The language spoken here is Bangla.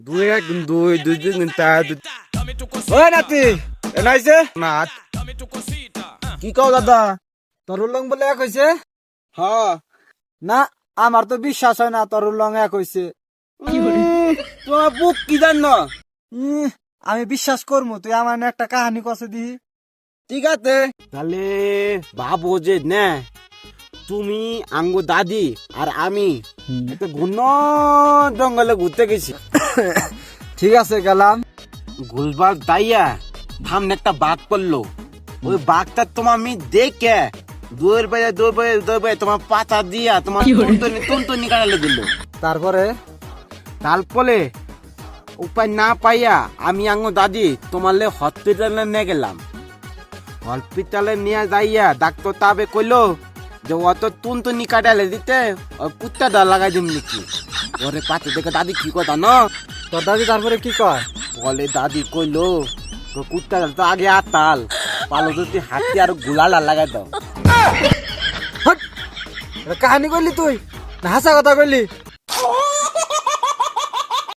দুই এক দুই দুই দিন চার ওই নাতি এনাইছে না কি কও দাদা তোর উল্লং বলে এক হইছে হ্যাঁ না আমার তো বিশ্বাস হয় না তোর উল্লং এক হইছে তোমার বুক কি জান আমি বিশ্বাস করবো তুই আমার না একটা কাহিনী কষে দি ঠিক আছে তাহলে ভাবো যে না তুমি আঙ্গু দাদি আর আমি একটা ঘন জঙ্গলে ঘুরতে গেছি ঠিক আছে গেলাম গুলবাগ দাইয়া সামনে একটা বাঘ পড়লো ওই বাঘটা তোমার আমি দেখে দৌড় তোমার পাতা দিয়া তোমার টুনটুনি কাটালে দিল তারপরে তারপরে উপায় না পাইয়া আমি আঙ্গু দাদি তোমার হসপিটালে নিয়ে গেলাম হসপিটালে নিয়ে যাইয়া ডাক্তার তাবে কইলো যে অত টুনটুনি কাটালে দিতে কুত্তা ডর লাগাই দিম নাকি ওরে পাতে দেখে দাদি কি কথা ন তোর দাদি তারপরে কি কয় বলে দাদি কইলো তো কুত্তা তো আগে আতাল পালো যদি হাতি আর গুলালা লাগাই দাও কাহিনী কইলি তুই না হাসা কথা কইলি